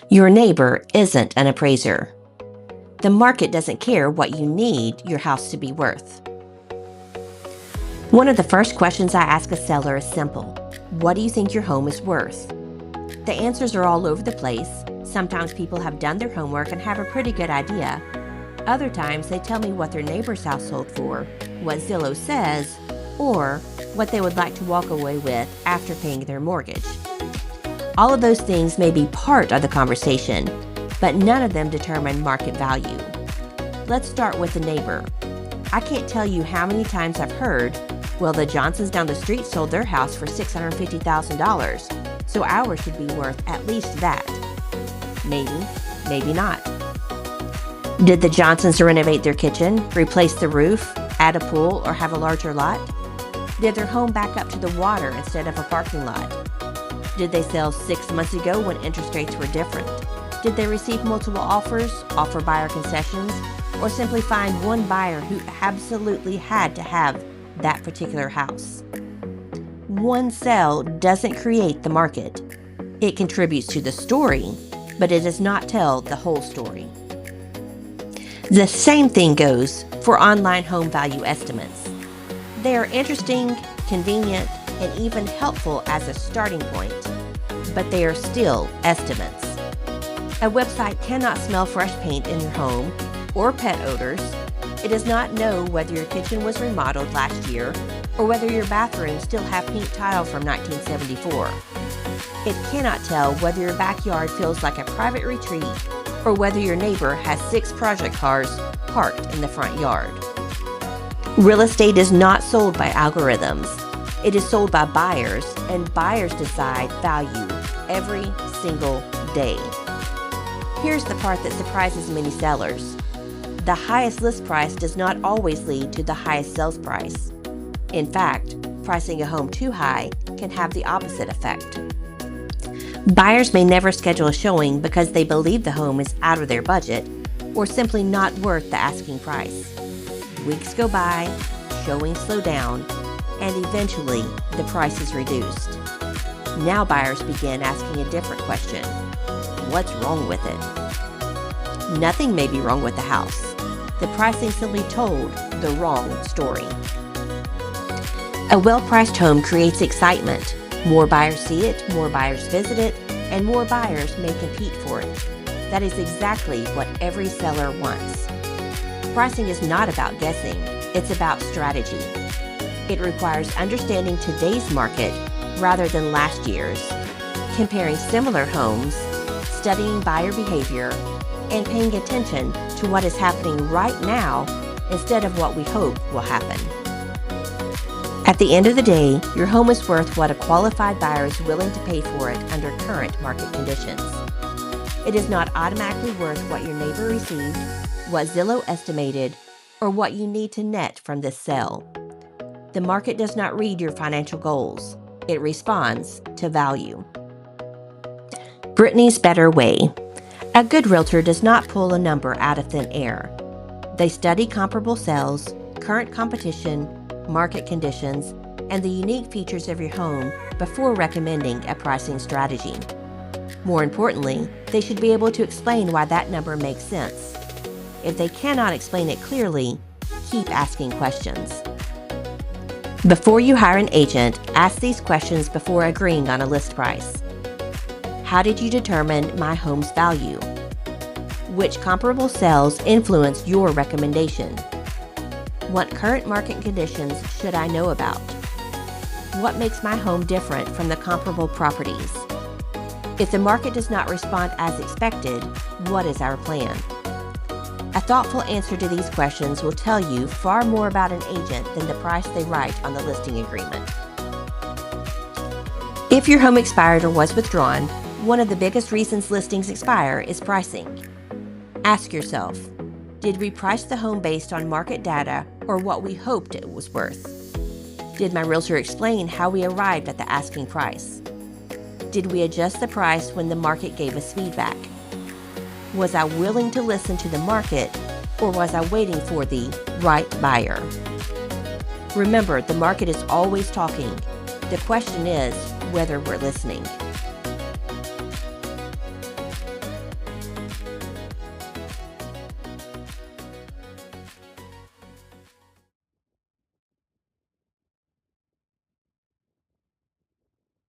Your neighbor isn't an appraiser. The market doesn't care what you need your house to be worth. One of the first questions I ask a seller is simple. What do you think your home is worth? The answers are all over the place. Sometimes people have done their homework and have a pretty good idea. Other times they tell me what their neighbor's house sold for, what Zillow says, or what they would like to walk away with after paying their mortgage. All of those things may be part of the conversation, but none of them determine market value. Let's start with the neighbor. I can't tell you how many times I've heard, well, the Johnsons down the street sold their house for $650,000, so ours should be worth at least that. Maybe, maybe not. Did the Johnsons renovate their kitchen, replace the roof, add a pool, or have a larger lot? Did their home back up to the water instead of a parking lot? Did they sell 6 months ago when interest rates were different? Did they receive multiple offers, offer buyer concessions, or simply find one buyer who absolutely had to have that particular house? One sale doesn't create the market. It contributes to the story, but it does not tell the whole story. The same thing goes for online home value estimates. They are interesting, convenient, and even helpful as a starting point, but they are still estimates. A website cannot smell fresh paint in your home or pet odors. It does not know whether your kitchen was remodeled last year or whether your bathrooms still have pink tile from 1974. It cannot tell whether your backyard feels like a private retreat or whether your neighbor has 6 project cars parked in the front yard. Real estate is not sold by algorithms. It is sold by buyers, and buyers decide value every single day. Here's the part that surprises many sellers. The highest list price does not always lead to the highest sales price. In fact, pricing a home too high can have the opposite effect. Buyers may never schedule a showing because they believe the home is out of their budget or simply not worth the asking price. Weeks go by, showings slow down, and eventually the price is reduced. Now buyers begin asking a different question. What's wrong with it? Nothing may be wrong with the house. The pricing simply told the wrong story. A well-priced home creates excitement. More buyers see it, more buyers visit it, and more buyers may compete for it. That is exactly what every seller wants. Pricing is not about guessing, it's about strategy. It requires understanding today's market rather than last year's, comparing similar homes, studying buyer behavior, and paying attention to what is happening right now instead of what we hope will happen. At the end of the day, your home is worth what a qualified buyer is willing to pay for it under current market conditions. It is not automatically worth what your neighbor received, what Zillow estimated, or what you need to net from this sale. The market does not read your financial goals. It responds to value. Brittany's better way. A good realtor does not pull a number out of thin air. They study comparable sales, current competition, market conditions, and the unique features of your home before recommending a pricing strategy. More importantly, they should be able to explain why that number makes sense. If they cannot explain it clearly, keep asking questions. Before you hire an agent, ask these questions before agreeing on a list price. How did you determine my home's value? Which comparable sales influenced your recommendation? What current market conditions should I know about? What makes my home different from the comparable properties? If the market does not respond as expected, what is our plan? A thoughtful answer to these questions will tell you far more about an agent than the price they write on the listing agreement. If your home expired or was withdrawn, one of the biggest reasons listings expire is pricing. Ask yourself, did we price the home based on market data or what we hoped it was worth? Did my realtor explain how we arrived at the asking price? Did we adjust the price when the market gave us feedback? Was I willing to listen to the market, or was I waiting for the right buyer? Remember, the market is always talking. The question is whether we're listening.